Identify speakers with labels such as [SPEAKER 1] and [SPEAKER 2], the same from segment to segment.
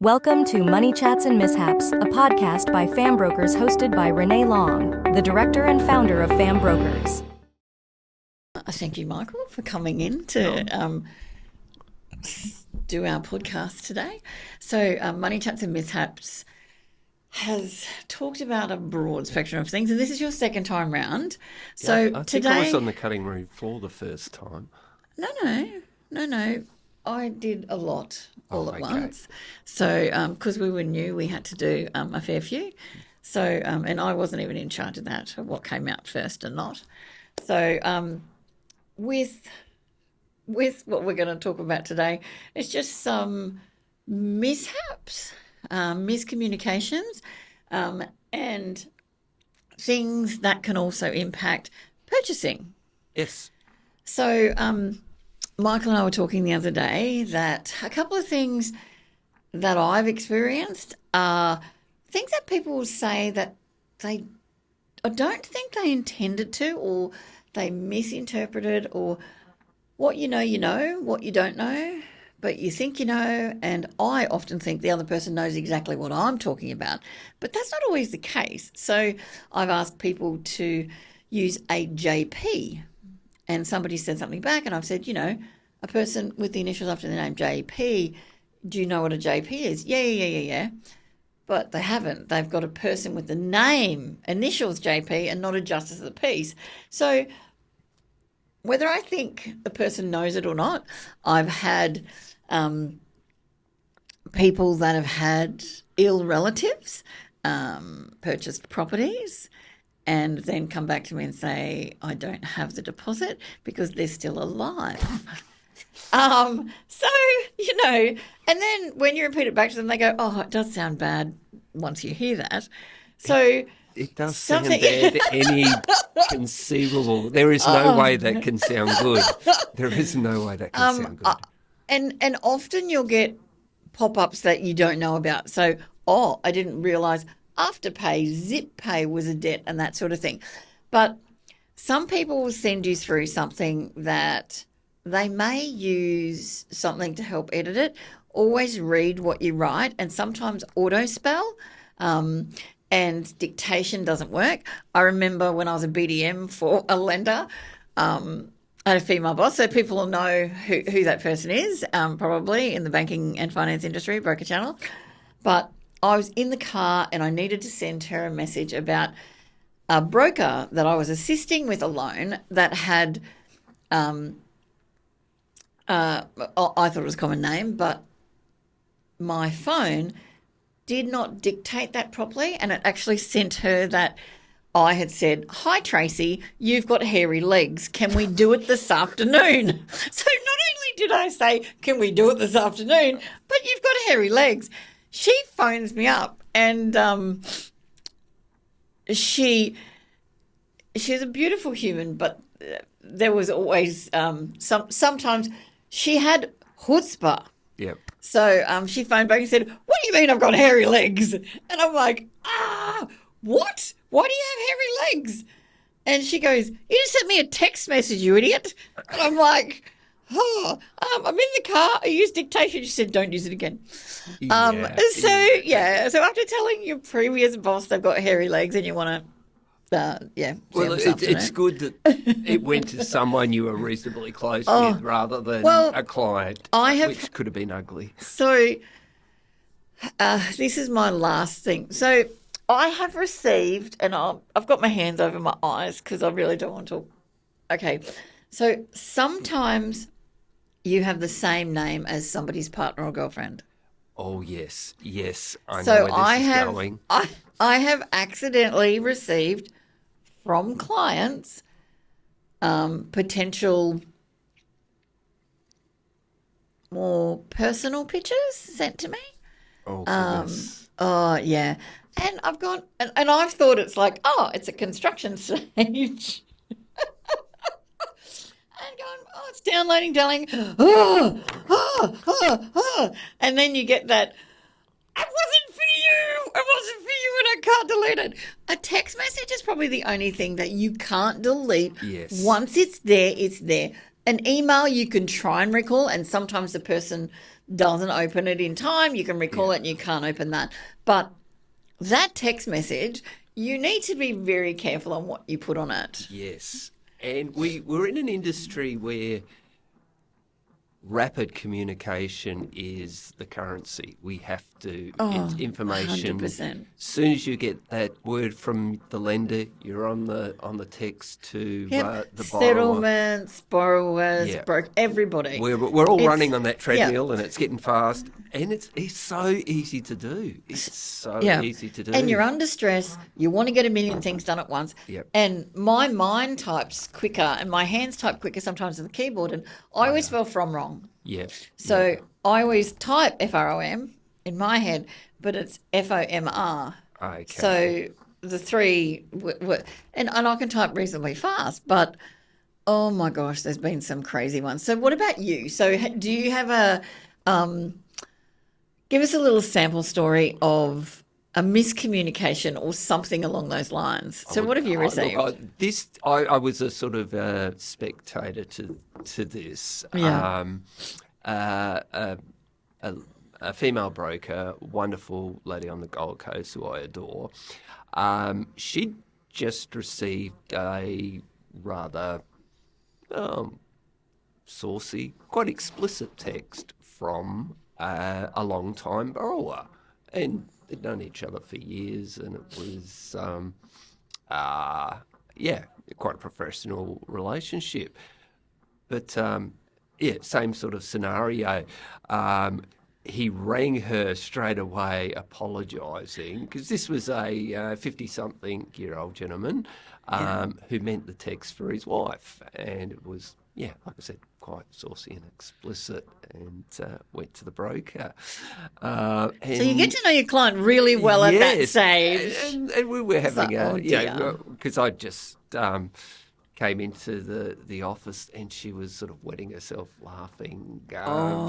[SPEAKER 1] Welcome to Money Chats and Mishaps, a podcast by Fam Brokers hosted by Renae Long, the director and founder of Fam Brokers.
[SPEAKER 2] Thank you, Michael, for coming in to do our podcast today. So Money Chats and Mishaps has talked about a broad spectrum of things, and this is your second time round. So
[SPEAKER 3] I
[SPEAKER 2] today,
[SPEAKER 3] think I was on the cutting room floor the first time.
[SPEAKER 2] No. I did a lot all at
[SPEAKER 3] okay.
[SPEAKER 2] once. So because we were new, we had to do a fair few. So and I wasn't even in charge of that, of what came out first and not. So with what we're going to talk about today, it's just some mishaps, miscommunications, and things that can also impact purchasing.
[SPEAKER 3] Yes.
[SPEAKER 2] So Michael and I were talking the other day that a couple of things that I've experienced are things that people say that they I don't think they intended to, or they misinterpreted, or what you know, what you don't know, but you think you know, and I often think the other person knows exactly what I'm talking about, but that's not always the case. So I've asked people to use a JP, and somebody said something back, and I've said, a person with the initials after the name JP, do you know what a JP is? Yeah. But they haven't. They've got a person with the name, initials JP, and not a justice of the peace. So whether I think the person knows it or not, I've had people that have had ill relatives purchased properties and then come back to me and say, I don't have the deposit because they're still alive. And then when you repeat it back to them, they go, oh, it does sound bad once you hear that. So
[SPEAKER 3] it does sound bad, any conceivable. There is no way that can sound good. There is no way that can sound good.
[SPEAKER 2] And often you'll get pop-ups that you don't know about. So, I didn't realise Afterpay, Zip Pay was a debt and that sort of thing. But some people will send you through something that they may use something to help edit it. Always read what you write, and sometimes auto spell and dictation doesn't work. I remember when I was a BDM for a lender, I had a female boss, so people will know who that person is, probably in the banking and finance industry, broker channel. But I was in the car and I needed to send her a message about a broker that I was assisting with a loan that had, I thought it was a common name, but my phone did not dictate that properly, and it actually sent her that I had said, hi, Tracy, you've got hairy legs. Can we do it this afternoon? So not only did I say, can we do it this afternoon, but you've got hairy legs. She phones me up, and she's a beautiful human, but there was always sometimes she had chutzpah.
[SPEAKER 3] Yep.
[SPEAKER 2] So she phoned back and said, what do you mean I've got hairy legs? And I'm like, what? Why do you have hairy legs? And she goes, you just sent me a text message, you idiot. And I'm like, I'm in the car. I used dictation. She said, don't use it again. So after telling your previous boss they've got hairy legs and you want to,
[SPEAKER 3] well, it's good that it went to someone you were reasonably close with rather than a client, which could have been ugly.
[SPEAKER 2] So this is my last thing. So I have received, and I've got my hands over my eyes because I really don't want to. Okay, so sometimes you have the same name as somebody's partner or girlfriend.
[SPEAKER 3] Oh, yes. I know where this is going.
[SPEAKER 2] I have accidentally received from clients potential more personal pictures sent to me.
[SPEAKER 3] Oh, goodness.
[SPEAKER 2] Yeah. And I've gone, and I've thought it's like, it's a construction stage. And going, it's downloading. And then you get that, it wasn't for you, and I can't delete it. A text message is probably the only thing that you can't delete.
[SPEAKER 3] Yes.
[SPEAKER 2] Once it's there, it's there. An email you can try and recall, and sometimes the person doesn't open it in time. You can recall it and you can't open that. But that text message, you need to be very careful on what you put on it.
[SPEAKER 3] Yes. And we're in an industry where rapid communication is the currency. We have to, it's information.
[SPEAKER 2] 100%.
[SPEAKER 3] As soon as you get that word from the lender, you're on the text to the borrower.
[SPEAKER 2] Settlements, borrowers, everybody.
[SPEAKER 3] We're all running on that treadmill and it's getting fast. And it's so easy to do. It's so easy to do.
[SPEAKER 2] And you're under stress. You want to get a million things done at once.
[SPEAKER 3] Yep.
[SPEAKER 2] And my mind types quicker and my hands type quicker sometimes on the keyboard. And I always spell from wrong.
[SPEAKER 3] Yeah.
[SPEAKER 2] So I always type FROM in my head, but it's FOMR.
[SPEAKER 3] Okay.
[SPEAKER 2] So the three, and I can type reasonably fast, but oh my gosh, there's been some crazy ones. So what about you? So do you have give us a little sample story of a miscommunication or something along those lines. So what have you received?
[SPEAKER 3] I was a sort of spectator to this.
[SPEAKER 2] Yeah.
[SPEAKER 3] A female broker, wonderful lady on the Gold Coast who I adore. She'd just received a rather saucy, quite explicit text from a long-time borrower. And they'd known each other for years, and it was, quite a professional relationship. But, same sort of scenario. He rang her straight away apologising, because this was a 50-something-year-old gentleman who meant the text for his wife. And it was, like I said, quite saucy and explicit, and went to the broker. So
[SPEAKER 2] you get to know your client really well at that stage.
[SPEAKER 3] And we were having because I just came into the office and she was sort of wetting herself laughing.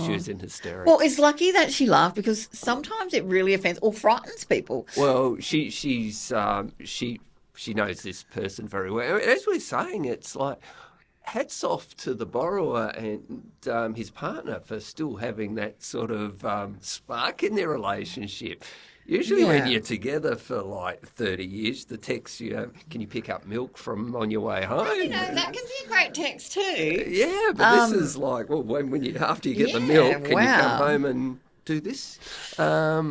[SPEAKER 3] She was in hysterics.
[SPEAKER 2] Well, it's lucky that she laughed, because sometimes it really offends or frightens people.
[SPEAKER 3] Well, she knows this person very well. As we're saying, it's like, hats off to the borrower and his partner for still having that sort of spark in their relationship. Usually when you're together for like 30 years, the text, can you pick up milk from on your way home?
[SPEAKER 2] That can be a great text too.
[SPEAKER 3] Yeah, but this is like, well, after you get the milk, can you come home and do this? That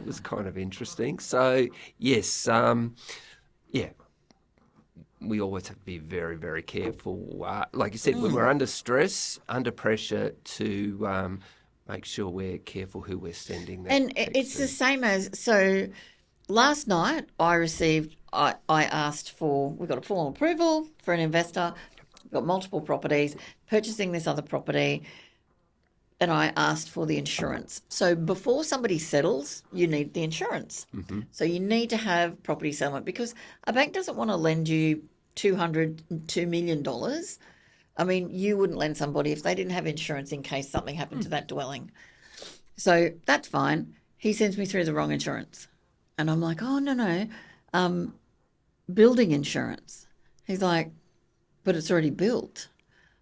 [SPEAKER 3] was kind of interesting. So, yes, we always have to be very, very careful. Like you said, when we're under stress, under pressure, to make sure we're careful who we're sending that
[SPEAKER 2] And
[SPEAKER 3] text
[SPEAKER 2] it's
[SPEAKER 3] to.
[SPEAKER 2] the same as, so last night I asked for, we got a full approval for an investor, we've got multiple properties, purchasing this other property, and I asked for the insurance. So before somebody settles, you need the insurance. Mm-hmm. So you need to have property settlement, because a bank doesn't want to lend you $2 million. I mean, you wouldn't lend somebody if they didn't have insurance in case something happened to that dwelling. So that's fine. He sends me through the wrong insurance. And I'm like, oh, no, building insurance. He's like, but it's already built.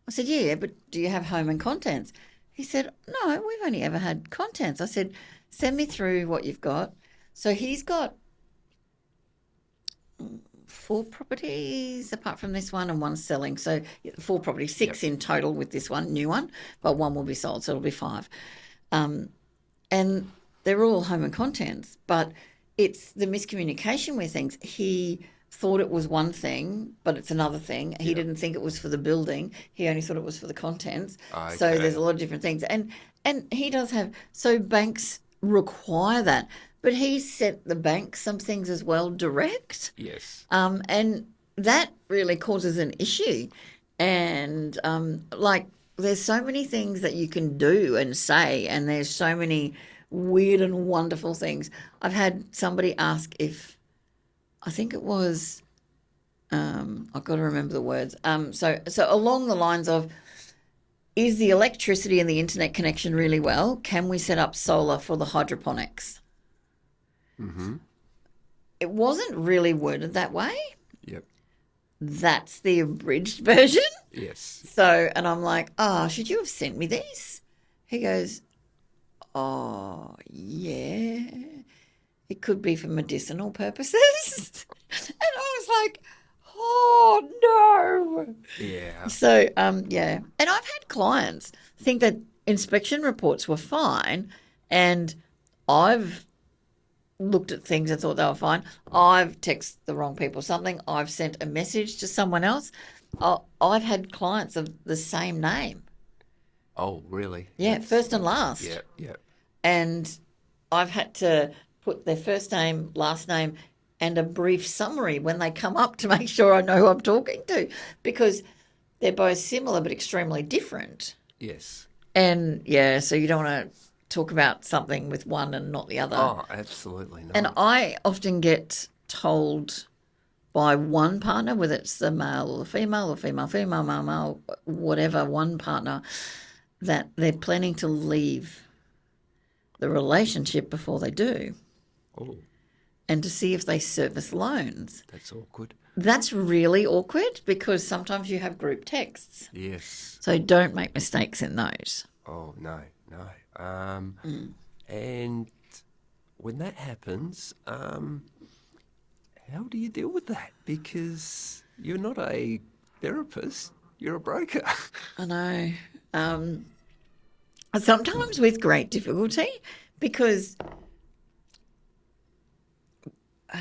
[SPEAKER 2] I said, yeah, but do you have home and contents? He said, no, we've only ever had contents. I said, send me through what you've got. So he's got 4 properties apart from this one, and 1's selling. So 4 properties, 6 in total with this one, new one, but 1 will be sold, so it'll be 5. And they're all home and contents, but it's the miscommunication with things. He thought it was one thing, but it's another thing. He didn't think it was for the building. He only thought it was for the contents. Okay. So there's a lot of different things. And he does have, so banks require that. But he sent the bank some things as well direct.
[SPEAKER 3] Yes.
[SPEAKER 2] And that really causes an issue. And there's so many things that you can do and say, and there's so many weird and wonderful things. I've had somebody ask if, I think it was, I've got to remember the words. So along the lines of, is the electricity and the internet connection really well? Can we set up solar for the hydroponics? Mm-hmm. It wasn't really worded that way.
[SPEAKER 3] Yep.
[SPEAKER 2] That's the abridged version.
[SPEAKER 3] Yes.
[SPEAKER 2] So, and I'm like, should you have sent me these? He goes, oh, yeah, it could be for medicinal purposes. And I was like, oh, no.
[SPEAKER 3] Yeah.
[SPEAKER 2] So, yeah. And I've had clients think that inspection reports were fine, and I've looked at things and thought they were fine. I've texted the wrong people something. I've sent a message to someone else. I've had clients of the same name.
[SPEAKER 3] Oh, really?
[SPEAKER 2] Yeah, first and last.
[SPEAKER 3] Yeah, yeah.
[SPEAKER 2] And I've had to put their first name, last name, and a brief summary when they come up to make sure I know who I'm talking to, because they're both similar but extremely different.
[SPEAKER 3] Yes.
[SPEAKER 2] And, yeah, so you don't want to talk about something with one and not the other.
[SPEAKER 3] Oh, absolutely not.
[SPEAKER 2] And I often get told by one partner, whether it's the male or female, male, whatever, one partner, that they're planning to leave the relationship before they do,
[SPEAKER 3] Oh,
[SPEAKER 2] and to see if they service loans.
[SPEAKER 3] that's awkward.
[SPEAKER 2] That's really awkward because sometimes you have group texts.
[SPEAKER 3] Yes.
[SPEAKER 2] So don't make mistakes in those.
[SPEAKER 3] Oh, no. And when that happens, how do you deal with that? Because you're not a therapist, you're a broker.
[SPEAKER 2] I know. Sometimes with great difficulty, because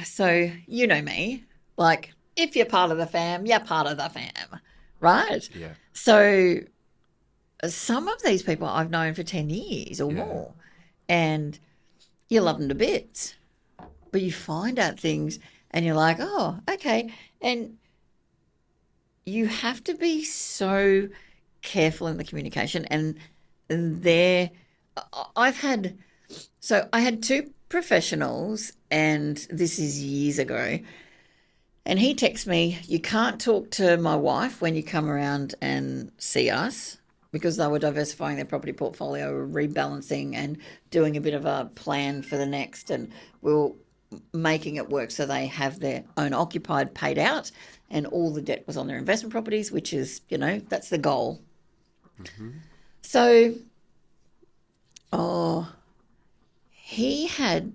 [SPEAKER 2] so you know me, like if you're part of the fam, you're part of the fam, right?
[SPEAKER 3] Yeah.
[SPEAKER 2] So some of these people I've known for 10 years or
[SPEAKER 3] Yeah.
[SPEAKER 2] more, and you love them to bits, but you find out things and you're like, oh, okay. And you have to be so careful in the communication. And there, I had two professionals, and this is years ago, and he texts me, you can't talk to my wife when you come around and see us, because they were diversifying their property portfolio, rebalancing and doing a bit of a plan for the next, and we were making it work so they have their own occupied paid out, and all the debt was on their investment properties, which is, that's the goal. Mm-hmm. So, he had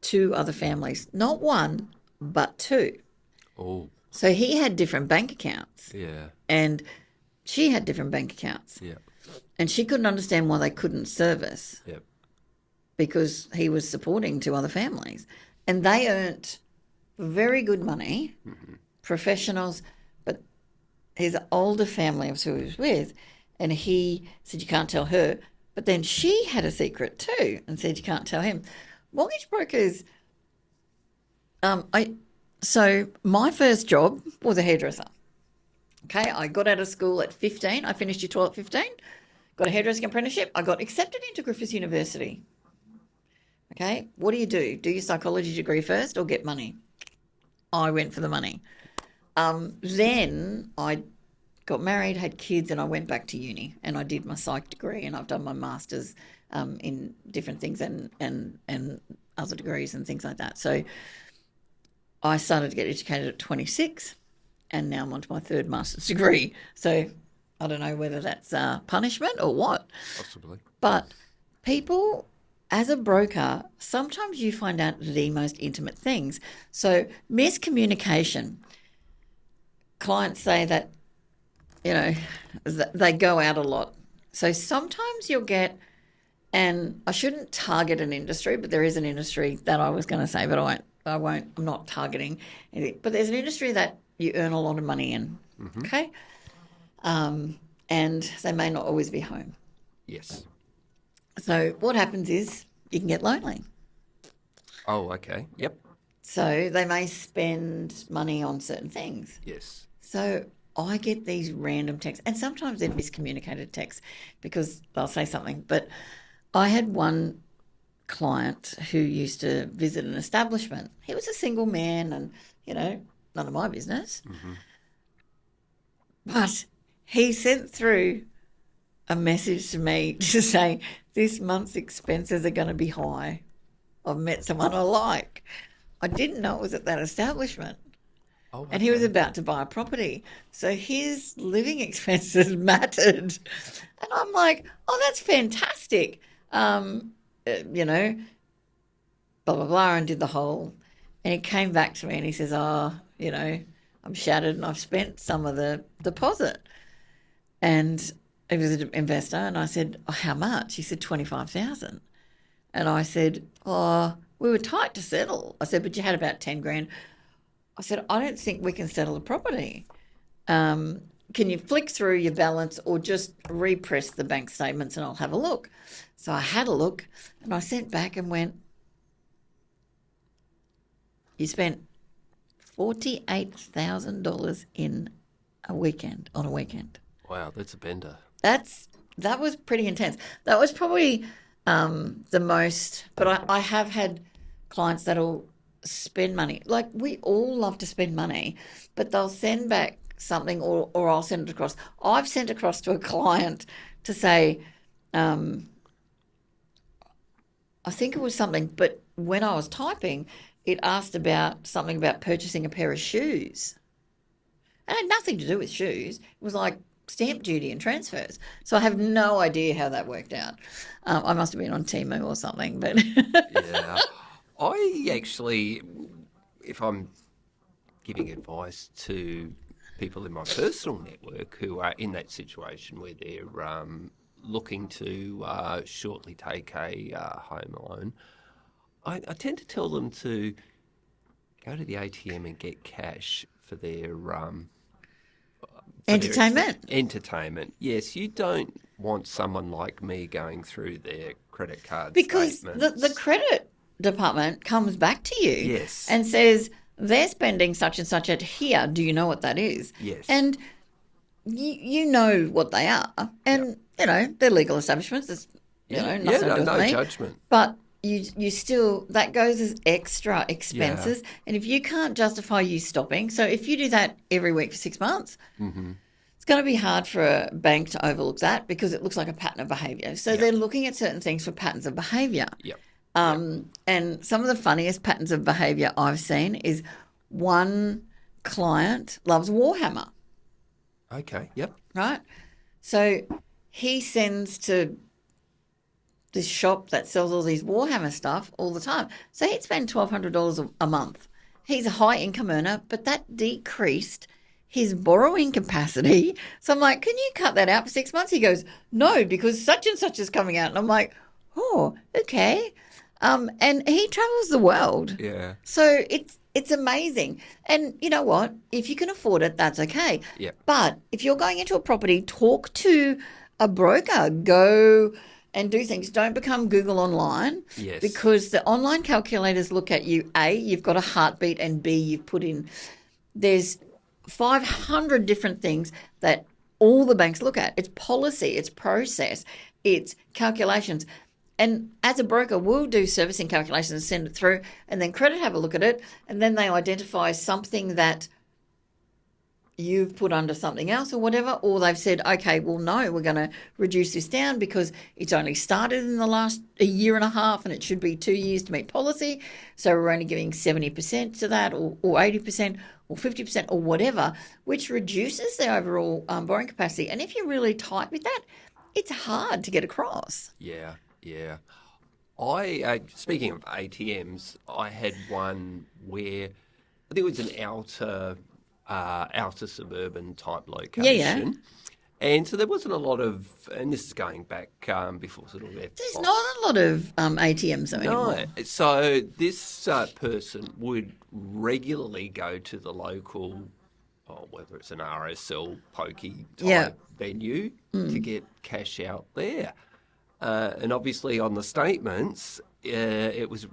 [SPEAKER 2] two other families, not one, but two.
[SPEAKER 3] Oh,
[SPEAKER 2] So he had different bank accounts,
[SPEAKER 3] yeah.
[SPEAKER 2] and she had different bank accounts.
[SPEAKER 3] Yeah.
[SPEAKER 2] And she couldn't understand why they couldn't service,
[SPEAKER 3] Yep.
[SPEAKER 2] because he was supporting two other families. And they earned very good money, professionals, but his older family was who he was with, and he said, you can't tell her. But then she had a secret too and said, you can't tell him. Mortgage brokers, so my first job was a hairdresser. Okay, I got out of school at 15. I finished year 12 at 15, got a hairdressing apprenticeship. I got accepted into Griffiths University. Okay, what do? Do your psychology degree first or get money? I went for the money. Then I got married, had kids, and I went back to uni, and I did my psych degree, and I've done my master's in different things and other degrees and things like that. So I started to get educated at 26, and now I'm on to my third master's degree. So I don't know whether that's punishment or what.
[SPEAKER 3] Possibly.
[SPEAKER 2] But people, as a broker, sometimes you find out the most intimate things. So miscommunication. Clients say that, they go out a lot. So sometimes you'll get, and I shouldn't target an industry, but there is an industry that I was going to say, but I won't, I'm not targeting anything. But there's an industry that you earn a lot of money in, okay? And they may not always be home.
[SPEAKER 3] Yes.
[SPEAKER 2] So what happens is you can get lonely.
[SPEAKER 3] Oh, okay. Yep.
[SPEAKER 2] So they may spend money on certain things.
[SPEAKER 3] Yes.
[SPEAKER 2] So I get these random texts, and sometimes they're miscommunicated texts because they'll say something. But I had one client who used to visit an establishment. He was a single man and, none of my business. Mm-hmm. But he sent through a message to me to say, this month's expenses are going to be high. I've met someone I like. I didn't know it was at that establishment.
[SPEAKER 3] Oh,
[SPEAKER 2] and he was
[SPEAKER 3] okay.
[SPEAKER 2] about to buy a property. So his living expenses mattered. And I'm like, oh, that's fantastic. You know, blah, blah, blah, and did the whole. And he came back to me and he says, oh, you know, I'm shattered and I've spent some of the deposit. And he was an investor. And I said, oh, how much? He said, 25,000. And I said, oh, we were tight to settle. I said, but you had about 10 grand. I said, I don't think we can settle the property. Can you flick through your balance or just repress the bank statements and I'll have a look? So I had a look and I sent back and went, you spent $48,000 in a weekend, on a weekend.
[SPEAKER 3] Wow, that's a bender.
[SPEAKER 2] That was pretty intense. That was probably the most, but I have had clients that'll spend money. Like, we all love to spend money, but they'll send back something or I'll send it across. I've sent across to a client to say, I think it was something, but when I was typing, it asked about something about purchasing a pair of shoes. It had nothing to do with shoes. It was like stamp duty and transfers. So I have no idea how that worked out. I must have been on Temu or something, but
[SPEAKER 3] Yeah. I actually, if I'm giving advice to people in my personal network who are in that situation where they're looking to shortly take a home loan, I tend to tell them to go to the ATM and get cash for their
[SPEAKER 2] entertainment.
[SPEAKER 3] Entertainment. Yes, you don't want someone like me going through their credit card
[SPEAKER 2] Because
[SPEAKER 3] statements.
[SPEAKER 2] the credit department comes back to you
[SPEAKER 3] Yes.
[SPEAKER 2] and says, they're spending such and such at here. Do you know what that is?
[SPEAKER 3] Yes.
[SPEAKER 2] And you know what they are. And, you know, they're legal establishments. There's, nothing to do with
[SPEAKER 3] no
[SPEAKER 2] me.
[SPEAKER 3] judgment.
[SPEAKER 2] But you still, that goes as extra expenses.
[SPEAKER 3] Yeah.
[SPEAKER 2] And if you can't justify you stopping, so if you do that every week for 6 months, it's going to be hard for a bank to overlook that because it looks like a pattern of behaviour. So they're looking at certain things for patterns of behaviour.
[SPEAKER 3] Yep.
[SPEAKER 2] And some of the funniest patterns of behaviour I've seen is one client loves Warhammer,
[SPEAKER 3] Okay. Yep.
[SPEAKER 2] right? So he sends to this shop that sells all these Warhammer stuff all the time. So he'd spend $1,200 a month. He's a high income earner, but that decreased his borrowing capacity. So I'm like, can you cut that out for 6 months? He goes, no, because such and such is coming out. And I'm like, oh, okay. And he travels the world.
[SPEAKER 3] Yeah.
[SPEAKER 2] So it's amazing. And you know what? If you can afford it, that's okay.
[SPEAKER 3] Yep.
[SPEAKER 2] But if you're going into a property, talk to a broker. Go and do things. Don't become Google online.
[SPEAKER 3] Yes.
[SPEAKER 2] Because the online calculators look at you. A, you've got a heartbeat, and B, you've put in. There's 500 different things that all the banks look at. It's policy, it's process, it's calculations. And as a broker, we'll do servicing calculations and send it through, and then credit have a look at it, and then they identify something that you've put under something else or whatever, or they've said, okay, well, no, we're going to reduce this down because it's only started in the last a year and a half and it should be 2 years to meet policy. So we're only giving 70% to that or 80% or 50% or whatever, which reduces the overall borrowing capacity. And if you're really tight with that, it's hard to get across.
[SPEAKER 3] Yeah. Yeah. I speaking of ATMs, I had one where I think it was an outer suburban type location.
[SPEAKER 2] Yeah.
[SPEAKER 3] And so there wasn't a lot of, and this is going back before sort of
[SPEAKER 2] There's not a lot of ATMs though anymore.
[SPEAKER 3] No. So this person would regularly go to the local, whether it's an RSL pokey type venue to get cash out there. And obviously on the statements, it was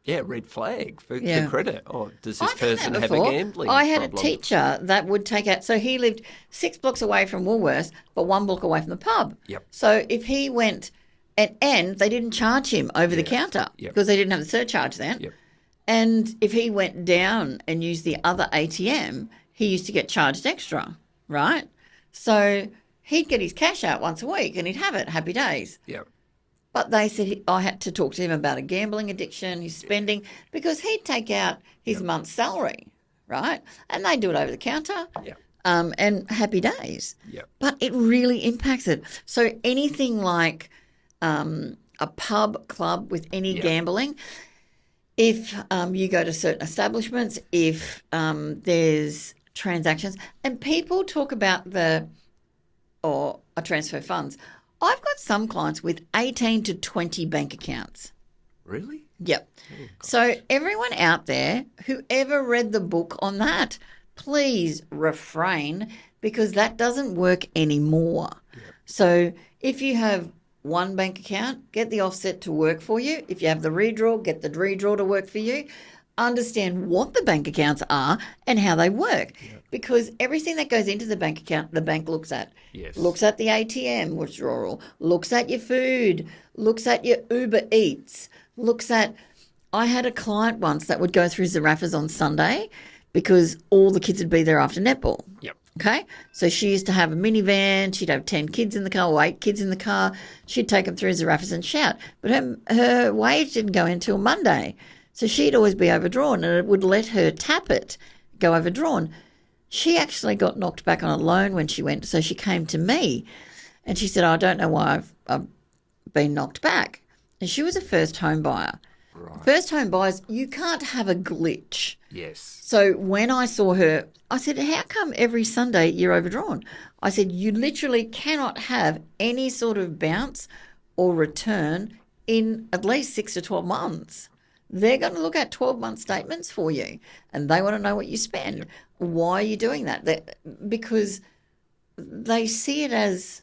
[SPEAKER 3] red flag for the credit. Oh, does this person have a gambling
[SPEAKER 2] I had
[SPEAKER 3] problem?
[SPEAKER 2] a teacher that would take out, so he lived 6 blocks away from Woolworths, but 1 block away from the pub.
[SPEAKER 3] Yep.
[SPEAKER 2] So if he went, and they didn't charge him over the counter because they didn't have the surcharge then.
[SPEAKER 3] Yep.
[SPEAKER 2] And if he went down and used the other ATM, he used to get charged extra, right? So he'd get his cash out once a week and he'd have it, happy days.
[SPEAKER 3] Yep.
[SPEAKER 2] But they said I had to talk to him about a gambling addiction, his spending, because he'd take out his month's salary, right? And they do it over the counter.
[SPEAKER 3] Yeah.
[SPEAKER 2] And happy days.
[SPEAKER 3] Yeah.
[SPEAKER 2] But it really impacts it. So anything like a pub, club with any gambling, if you go to certain establishments, if there's transactions, and people talk about or I transfer funds. I've got some clients with 18 to 20 bank accounts.
[SPEAKER 3] Really?
[SPEAKER 2] Yep.
[SPEAKER 3] Oh,
[SPEAKER 2] So everyone out there, whoever read the book on that, please refrain, because that doesn't work anymore.
[SPEAKER 3] Yep.
[SPEAKER 2] So if you have one bank account, get the offset to work for you. If you have the redraw, get the redraw to work for you. Understand what the bank accounts are and how they work.
[SPEAKER 3] Yep.
[SPEAKER 2] Because everything that goes into the bank account, the bank looks at.
[SPEAKER 3] Yes.
[SPEAKER 2] Looks at the ATM withdrawal, looks at your food, looks at your Uber Eats, looks at... I had a client once that would go through Zarafas on Sunday because all the kids would be there after netball.
[SPEAKER 3] Yep.
[SPEAKER 2] Okay? So she used to have a minivan. She'd have 10 kids in the car or 8 kids in the car. She'd take them through Zarafas and shout. But her wage didn't go in until Monday. So she'd always be overdrawn, and it would let her tap it, go overdrawn. She actually got knocked back on a loan when she went. So she came to me and she said, I don't know why I've been knocked back. And she was a first home buyer.
[SPEAKER 3] Right.
[SPEAKER 2] First home buyers, you can't have a glitch.
[SPEAKER 3] Yes.
[SPEAKER 2] So when I saw her, I said, how come every Sunday you're overdrawn? I said, you literally cannot have any sort of bounce or return in at least 6 to 12 months. They're going to look at 12-month statements for you, and they want to know what you spend.
[SPEAKER 3] Yep.
[SPEAKER 2] Why are you doing that? Because they see it as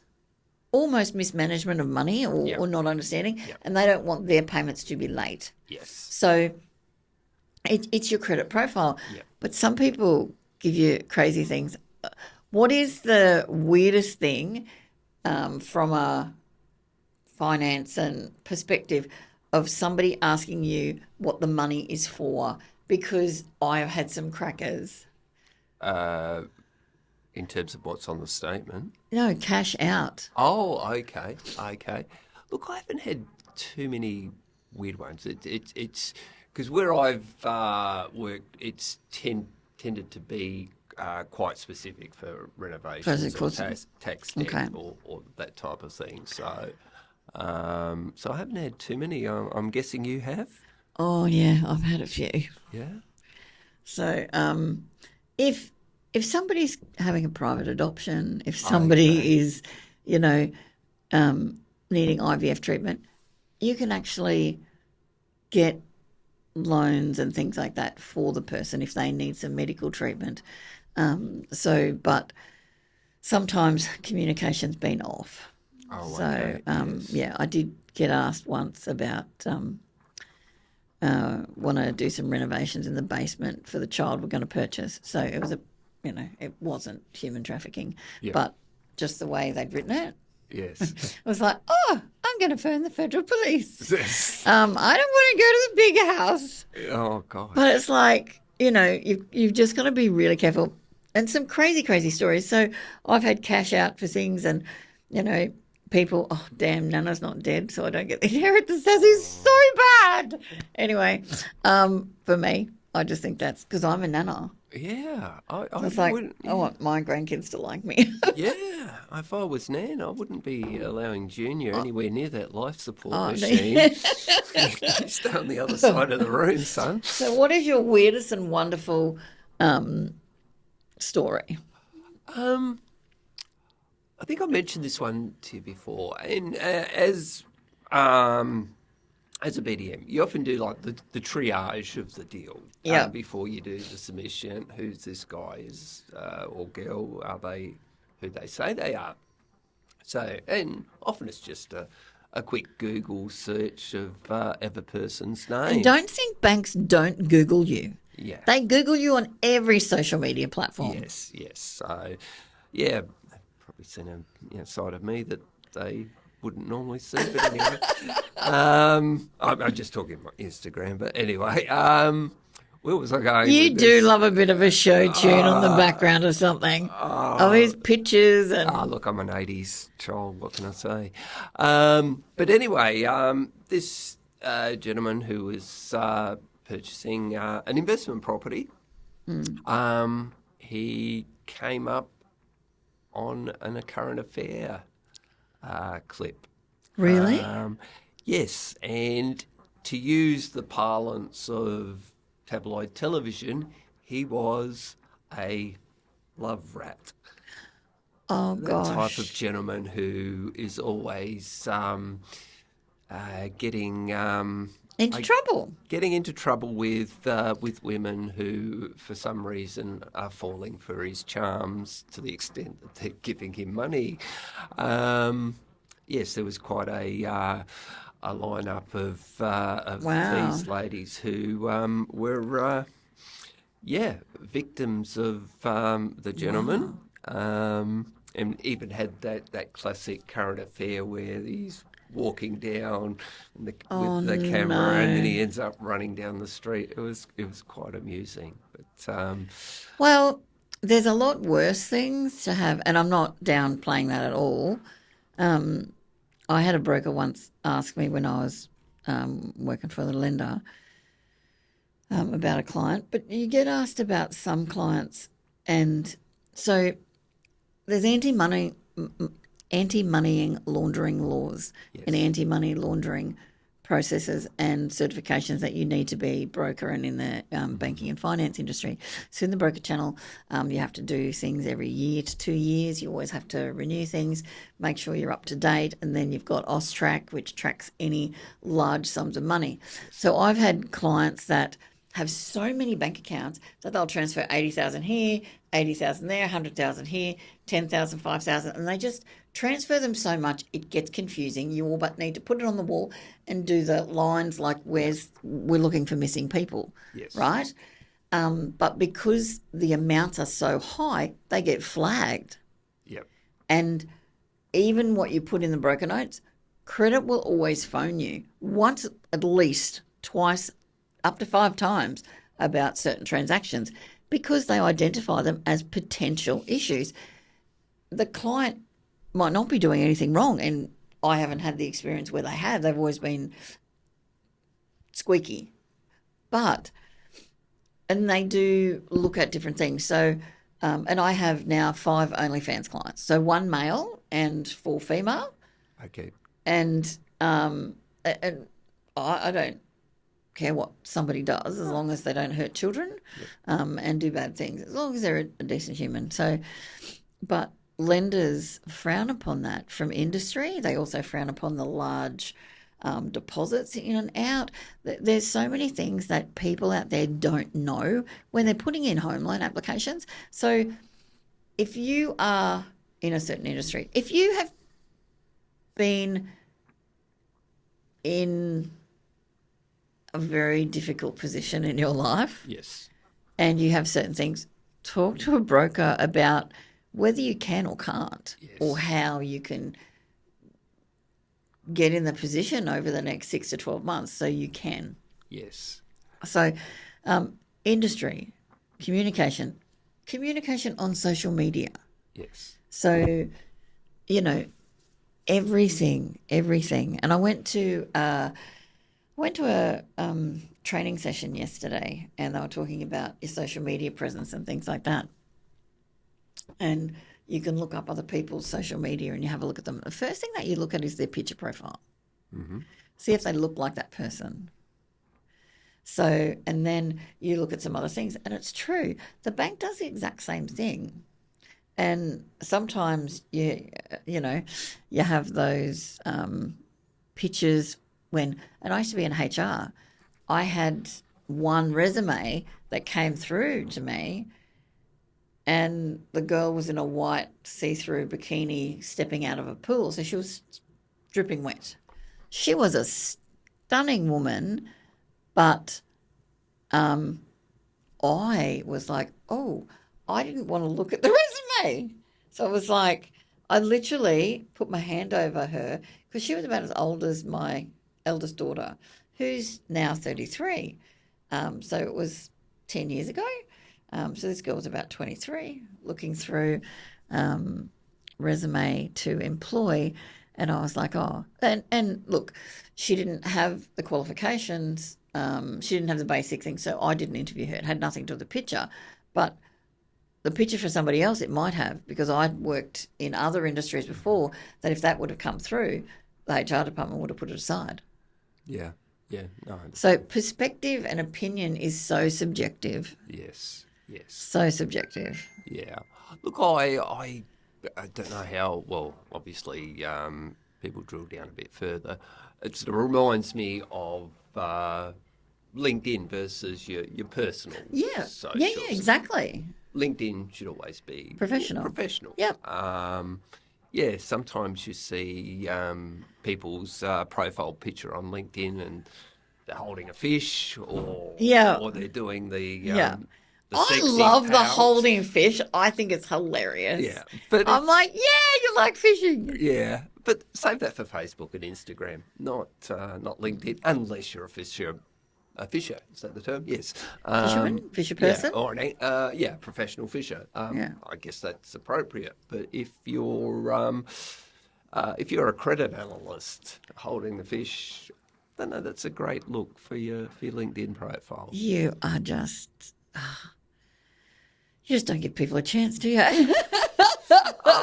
[SPEAKER 2] almost mismanagement of money or not understanding, and they don't want their payments to be late.
[SPEAKER 3] Yes.
[SPEAKER 2] So it's your credit profile.
[SPEAKER 3] Yep.
[SPEAKER 2] But some people give you crazy things. What is the weirdest thing from a finance and perspective of somebody asking you what the money is for? Because I have had some crackers.
[SPEAKER 3] In terms of what's on the statement.
[SPEAKER 2] No, cash out.
[SPEAKER 3] Oh, okay. Look, I haven't had too many weird ones. It's because where I've worked, it's tended to be quite specific for renovations or tax debt or that type of thing. So, so I haven't had too many. I'm guessing you have.
[SPEAKER 2] Oh yeah, I've had a few.
[SPEAKER 3] Yeah.
[SPEAKER 2] So, if somebody's having a private adoption, if somebody is, needing IVF treatment, you can actually get loans and things like that for the person if they need some medical treatment. But sometimes communication's been off.
[SPEAKER 3] Oh,
[SPEAKER 2] so,
[SPEAKER 3] okay. Yes.
[SPEAKER 2] I did get asked once about want to do some renovations in the basement for the child we're going to purchase. So it was it wasn't human trafficking, but just the way they'd written it.
[SPEAKER 3] Yes.
[SPEAKER 2] It was like, I'm going to phone the federal police.
[SPEAKER 3] Yes.
[SPEAKER 2] I don't want to go to the big house.
[SPEAKER 3] Oh, God.
[SPEAKER 2] But it's like, you've just got to be really careful. And some crazy, crazy stories. So I've had cash out for things and, people, oh, damn, Nana's not dead, so I don't get the inheritance. This is so bad. Anyway, for me, I just think that's because I'm a nana.
[SPEAKER 3] Yeah. I
[SPEAKER 2] It's like,
[SPEAKER 3] wouldn't,
[SPEAKER 2] I want my grandkids to like me.
[SPEAKER 3] yeah. If I was Nan, I wouldn't be allowing Junior anywhere near that life support
[SPEAKER 2] Oh, no.
[SPEAKER 3] machine. You stay on the other side of the room, son.
[SPEAKER 2] So what is your weirdest and wonderful story?
[SPEAKER 3] I think I mentioned this one to you before. And as a BDM, you often do like the triage of the deal before you do the submission. Who's this guy is or girl? Are they who they say they are? So, and often it's just a quick Google search of a person's name.
[SPEAKER 2] And don't think banks don't Google you.
[SPEAKER 3] Yeah.
[SPEAKER 2] They Google you on every social media platform.
[SPEAKER 3] Yes. So, yeah, they've probably seen a side of me that they wouldn't normally see. But anyway, I'm just talking about Instagram. But anyway, where was I going?
[SPEAKER 2] You
[SPEAKER 3] with
[SPEAKER 2] do
[SPEAKER 3] this?
[SPEAKER 2] love a bit of a show tune on the background or something. Of his pictures and...
[SPEAKER 3] Look, I'm an 80s child. What can I say? But anyway, this gentleman who was purchasing an investment property He came up on a current affair clip.
[SPEAKER 2] Really?
[SPEAKER 3] Yes, and to use the parlance of tabloid television, he was a love rat.
[SPEAKER 2] Oh,
[SPEAKER 3] That type of
[SPEAKER 2] gosh.
[SPEAKER 3] gentleman who is always getting
[SPEAKER 2] Into trouble.
[SPEAKER 3] getting into trouble with women who, for some reason, are falling for his charms to the extent that they're giving him money. Yes, there was quite a lineup of
[SPEAKER 2] Wow.
[SPEAKER 3] these ladies who were victims of the gentleman. And even had that classic current affair where he's walking down with the camera and then he ends up running down the street. It was quite amusing. But
[SPEAKER 2] Well, there's a lot worse things to have, and I'm not downplaying that at all. I had a broker once ask me when I was working for the lender about a client, but you get asked about some clients, and so there's anti-moneying laundering laws and anti-money laundering processes and certifications that you need to be broker and in the banking and finance industry. So in the broker channel, you have to do things every year to 2 years. You always have to renew things, make sure you're up to date. And then you've got AUSTRAC, which tracks any large sums of money. So I've had clients that have so many bank accounts that they'll transfer 80,000 here, 80,000 there, 100,000 here, 10,000, 5,000, and they just transfer them so much it gets confusing. You all but need to put it on the wall and do the lines like we're looking for missing people, right? But because the amounts are so high, they get flagged.
[SPEAKER 3] Yep.
[SPEAKER 2] And even what you put in the broker notes, credit will always phone you once, at least twice, up to 5 times about certain transactions because they identify them as potential issues. The client might not be doing anything wrong, and I haven't had the experience where they have. They've always been squeaky. And they do look at different things. So, and I have now 5 OnlyFans clients. So 1 male and 4 female.
[SPEAKER 3] Okay.
[SPEAKER 2] And I don't care what somebody does as long as they don't hurt children and do bad things, as long as they're a decent human. So, but lenders frown upon that from industry. They also frown upon the large deposits in and out. There's so many things that people out there don't know when they're putting in home loan applications. So if you are in a certain industry, if you have been in a very difficult position in your life,
[SPEAKER 3] Yes.
[SPEAKER 2] and you have certain things, talk to a broker about whether you can or can't, or how you can get in the position over the next 6 to 12 months so you can.
[SPEAKER 3] Yes.
[SPEAKER 2] So industry, communication on social media.
[SPEAKER 3] Yes.
[SPEAKER 2] So, everything. And I went to a training session yesterday, and they were talking about your social media presence and things like that. And you can look up other people's social media and you have a look at them. The first thing that you look at is their picture profile. Mm-hmm. See if they look like that person. So, and then you look at some other things, and it's true. The bank does the exact same thing. And sometimes you have those pictures and I used to be in HR. I had one resume that came through to me, and the girl was in a white see-through bikini stepping out of a pool, so she was dripping wet. She was a stunning woman, but I was like, I didn't want to look at the resume. So I was like, I literally put my hand over her because she was about as old as my eldest daughter, who's now 33. So it was 10 years ago. So this girl was about 23, looking through resume to employ, and I was like, and look, she didn't have the qualifications, she didn't have the basic things, so I didn't interview her. It had nothing to do with the picture, But the picture for somebody else, it might have, because I'd worked in other industries before, that if that would have come through, the HR department would have put it aside.
[SPEAKER 3] Yeah. Yeah. No.
[SPEAKER 2] So perspective and opinion is so subjective.
[SPEAKER 3] Yes. Yes.
[SPEAKER 2] So subjective.
[SPEAKER 3] Yeah. Look, I don't know how. Well, obviously, people drill down a bit further. It sort of reminds me of LinkedIn versus your personal.
[SPEAKER 2] Yeah.
[SPEAKER 3] socials.
[SPEAKER 2] Yeah, exactly.
[SPEAKER 3] LinkedIn should always be
[SPEAKER 2] Professional.
[SPEAKER 3] Professional.
[SPEAKER 2] Yep.
[SPEAKER 3] Yeah. Sometimes you see people's profile picture on LinkedIn and they're holding a fish, or they're doing the
[SPEAKER 2] I
[SPEAKER 3] sexy
[SPEAKER 2] love the
[SPEAKER 3] pout.
[SPEAKER 2] holding fish. I think it's hilarious.
[SPEAKER 3] Yeah, but
[SPEAKER 2] I'm like, yeah, you like fishing.
[SPEAKER 3] yeah, but save that for Facebook and Instagram, not LinkedIn, unless you're a fisher. A fisher, is that the term? Yes.
[SPEAKER 2] Fisherman? Fisher person?
[SPEAKER 3] Yeah, or professional fisher. I guess that's appropriate. But if you're a credit analyst holding the fish, then that's a great look for your LinkedIn profile.
[SPEAKER 2] You are just, you just don't give people a chance, do you?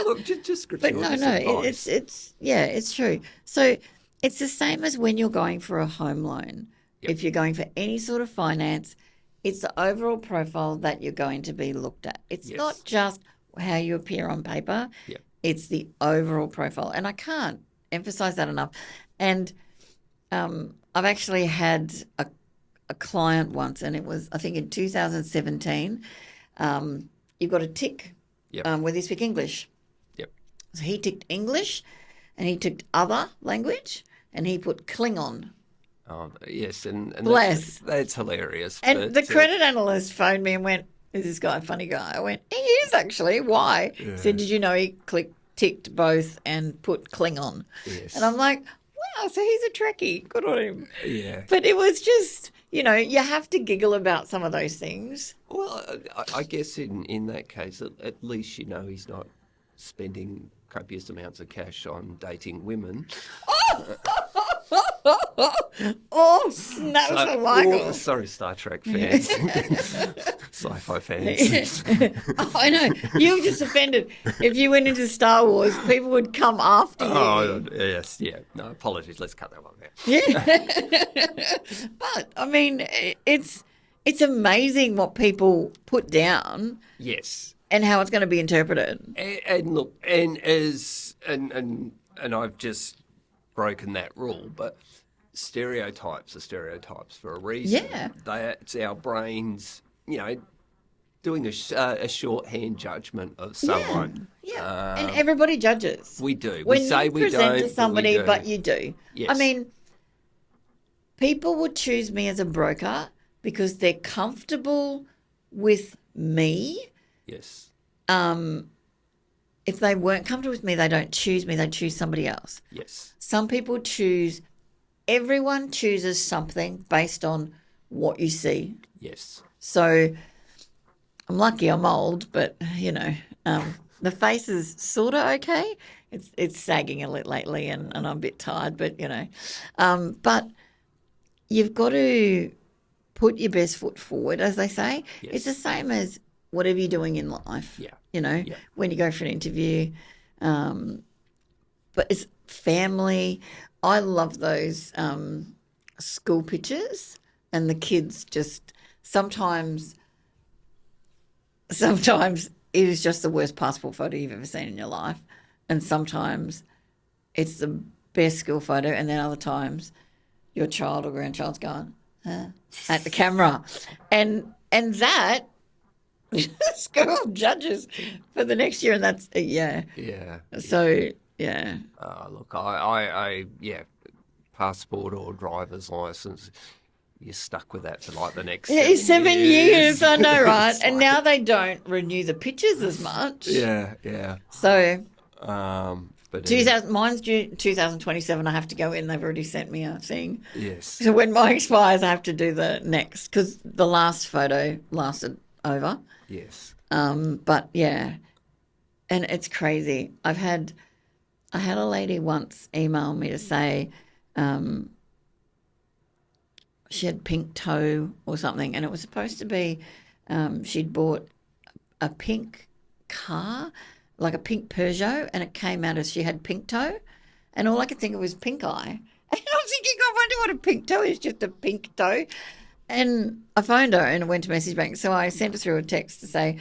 [SPEAKER 3] Look, just
[SPEAKER 2] But
[SPEAKER 3] gratuitous advice.
[SPEAKER 2] it's true. So it's the same as when you're going for a home loan.
[SPEAKER 3] Yep.
[SPEAKER 2] If you're going for any sort of finance, it's the overall profile that you're going to be looked at. It's
[SPEAKER 3] Yes.
[SPEAKER 2] not just how you appear on paper.
[SPEAKER 3] Yep.
[SPEAKER 2] It's the overall profile. And I can't emphasize that enough. And I've actually had a client once, and it was, I think, in 2017. You've got a tick
[SPEAKER 3] Yep.
[SPEAKER 2] whether you speak English.
[SPEAKER 3] Yep.
[SPEAKER 2] So he ticked English, and he ticked other language, and he put Klingon.
[SPEAKER 3] Oh, yes, and
[SPEAKER 2] Bless.
[SPEAKER 3] That's hilarious.
[SPEAKER 2] And
[SPEAKER 3] but,
[SPEAKER 2] the credit analyst phoned me and went, "Is this guy a funny guy?" I went, "He is actually. Why?" He said, "Did you know he ticked both and put Klingon?"
[SPEAKER 3] Yes.
[SPEAKER 2] And I'm like, "Wow, so he's a Trekkie. Good on him."
[SPEAKER 3] Yeah.
[SPEAKER 2] But it was just, you have to giggle about some of those things.
[SPEAKER 3] Well, I guess in that case, at least he's not spending copious amounts of cash on dating women.
[SPEAKER 2] Oh, snaps for Michael.
[SPEAKER 3] Sorry, Star Trek fans, sci-fi fans.
[SPEAKER 2] I know. You were just offended. If you went into Star Wars, people would come after you.
[SPEAKER 3] Oh, yes, yeah. No, apologies. Let's cut that one out.
[SPEAKER 2] Yeah. But, I mean, it's amazing what people put down.
[SPEAKER 3] Yes.
[SPEAKER 2] And how it's going to be interpreted.
[SPEAKER 3] And look, and I've just broken that rule, but stereotypes are stereotypes for a reason.
[SPEAKER 2] Yeah.
[SPEAKER 3] It's our brains, doing a shorthand judgment of someone.
[SPEAKER 2] Yeah. And everybody judges.
[SPEAKER 3] We do.
[SPEAKER 2] When
[SPEAKER 3] we say
[SPEAKER 2] you
[SPEAKER 3] we
[SPEAKER 2] present
[SPEAKER 3] don't,
[SPEAKER 2] to somebody,
[SPEAKER 3] but you do.
[SPEAKER 2] but you do.
[SPEAKER 3] Yes.
[SPEAKER 2] I mean, people would choose me as a broker because they're comfortable with me.
[SPEAKER 3] Yes.
[SPEAKER 2] If they weren't comfortable with me, they don't choose me. They choose somebody else.
[SPEAKER 3] Yes.
[SPEAKER 2] Some people everyone chooses something based on what you see.
[SPEAKER 3] Yes.
[SPEAKER 2] So I'm lucky I'm old, but, the face is sort of okay. It's sagging a little lately and I'm a bit tired, but, but you've got to put your best foot forward, as they say.
[SPEAKER 3] Yes.
[SPEAKER 2] It's the same as whatever you're doing in life.
[SPEAKER 3] Yeah.
[SPEAKER 2] When you go for an interview. But it's family. I love those school pictures, and the kids just sometimes it is just the worst passport photo you've ever seen in your life, and sometimes it's the best school photo, and then other times your child or grandchild's going at the camera, and that school judges for the next year, and that's
[SPEAKER 3] Yeah.
[SPEAKER 2] So yeah.
[SPEAKER 3] Look, I passport or driver's license. You're stuck with that for like the next
[SPEAKER 2] 7 years. I know, right?
[SPEAKER 3] It's
[SPEAKER 2] And
[SPEAKER 3] like-
[SPEAKER 2] now they don't renew the pictures as much.
[SPEAKER 3] Yeah.
[SPEAKER 2] So
[SPEAKER 3] But
[SPEAKER 2] mine's due 2027. I have to go in. They've already sent me a thing.
[SPEAKER 3] yes.
[SPEAKER 2] So when mine expires, I have to do the next because the last photo lasted over.
[SPEAKER 3] Yes.
[SPEAKER 2] But yeah, and it's crazy. I had a lady once email me to say she had pink toe or something, and it was supposed to be she'd bought a pink car, like a pink Peugeot, and it came out as she had pink toe, and all I could think of was pink eye. And I was thinking, I wonder what a pink toe is, just a pink toe. And I phoned her and went to message bank. So I sent her through a text to say,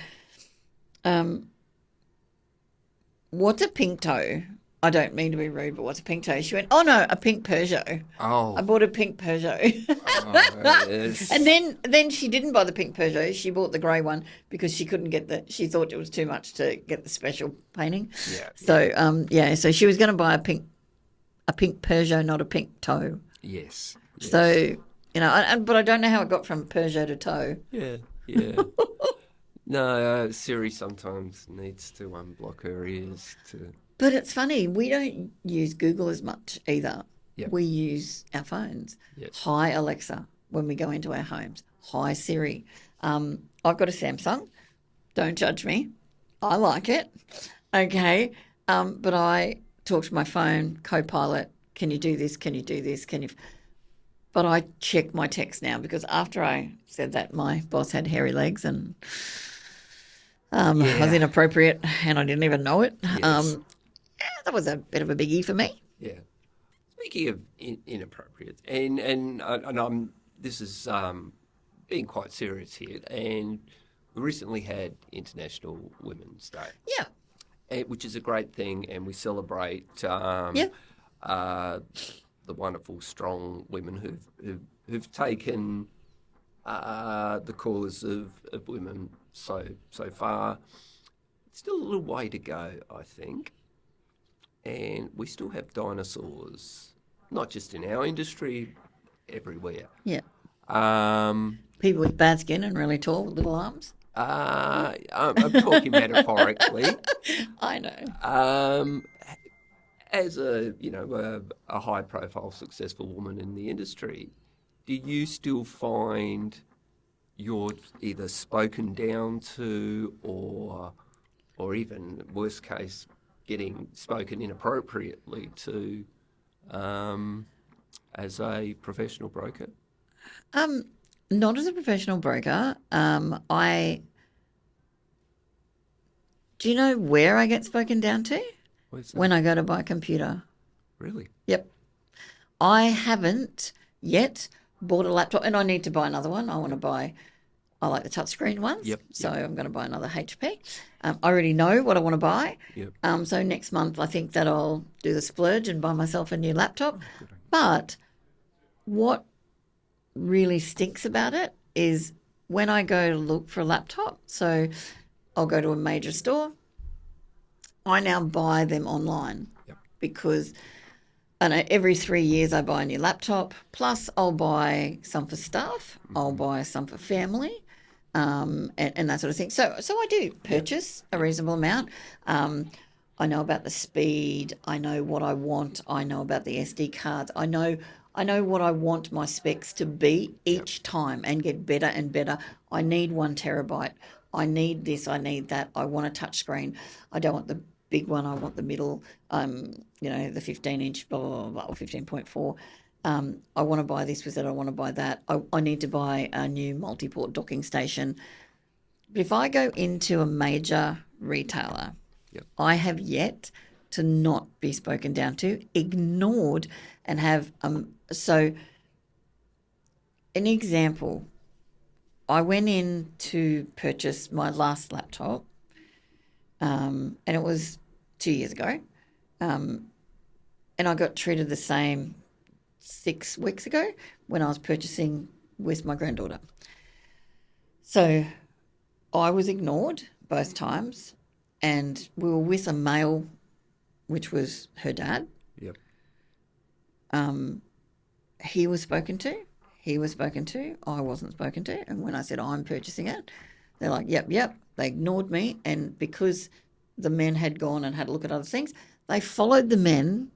[SPEAKER 2] what's a pink toe? I don't mean to be rude, but what's a pink toe? She went, oh, no, a pink Peugeot.
[SPEAKER 3] Oh.
[SPEAKER 2] I bought a pink Peugeot.
[SPEAKER 3] Yes.
[SPEAKER 2] And then she didn't buy the pink Peugeot. She bought the grey one because she couldn't get she thought it was too much to get the special painting.
[SPEAKER 3] Yeah.
[SPEAKER 2] So, so she was going to buy a pink Peugeot, not a pink toe.
[SPEAKER 3] Yes.
[SPEAKER 2] So, but I don't know how it got from Peugeot to toe.
[SPEAKER 3] Yeah. No, Siri sometimes needs to unblock her ears to...
[SPEAKER 2] But it's funny, we don't use Google as much either.
[SPEAKER 3] Yep.
[SPEAKER 2] We use our phones.
[SPEAKER 3] Yes.
[SPEAKER 2] Hi, Alexa, when we go into our homes. Hi, Siri. I've got a Samsung. Don't judge me. I like it. Okay. But I talk to my phone, Copilot. Can you do this? Can you do this? But I check my text now because after I said that, my boss had hairy legs and I was inappropriate and I didn't even know it.
[SPEAKER 3] Yes.
[SPEAKER 2] That was a bit of a biggie for me.
[SPEAKER 3] Yeah. Speaking of inappropriate, and I'm this is being quite serious here, and we recently had International Women's Day.
[SPEAKER 2] Yeah.
[SPEAKER 3] Which is a great thing, and we celebrate the wonderful, strong women who've taken the cause of women so far. It's still a little way to go, I think. And we still have dinosaurs, not just in our industry, everywhere.
[SPEAKER 2] Yeah.
[SPEAKER 3] Um,
[SPEAKER 2] People with bad skin and really tall with little arms.
[SPEAKER 3] I'm talking metaphorically.
[SPEAKER 2] I know.
[SPEAKER 3] As a high-profile, successful woman in the industry, do you still find you're either spoken down to, or even worst case, getting spoken inappropriately to, as a professional broker?
[SPEAKER 2] Not as a professional broker. Do you know where I get spoken down to?
[SPEAKER 3] Where's that?
[SPEAKER 2] When I go to buy a computer.
[SPEAKER 3] Really?
[SPEAKER 2] Yep. I haven't yet bought a laptop, and I need to buy another one. I like the touchscreen ones.
[SPEAKER 3] Yep.
[SPEAKER 2] So I'm going to buy another HP. I already know what I want to buy.
[SPEAKER 3] Yep.
[SPEAKER 2] So next month I think that I'll do the splurge and buy myself a new laptop. But what really stinks about it is when I go to look for a laptop, so I'll go to a major store, I now buy them online.
[SPEAKER 3] Yep.
[SPEAKER 2] Because I know every 3 years I buy a new laptop, plus I'll buy some for staff, I'll buy some for family, and that sort of thing. So I do purchase a reasonable amount. I know about the speed, I know what I want, I know about the SD cards, I know what I want my specs to be each time and get better and better. I need 1 terabyte. I need this, I need that. I want a touch screen. I don't want the big one. I want the middle, the 15-inch, blah, blah, blah, or 15.4. I want to buy this with it. I want to buy that. I need to buy a new multi-port docking station. But if I go into a major retailer, I have yet to not be spoken down to, ignored, and have so an example. I went in to purchase my last laptop, and it was 2 years ago, and I got treated the same 6 weeks ago when I was purchasing with my granddaughter. So I was ignored both times, and we were with a male, which was her dad.
[SPEAKER 3] Yep.
[SPEAKER 2] He was spoken to. He was spoken to. I wasn't spoken to. And when I said I'm purchasing it, they're like, yep. They ignored me. And because the men had gone and had a look at other things, they followed the men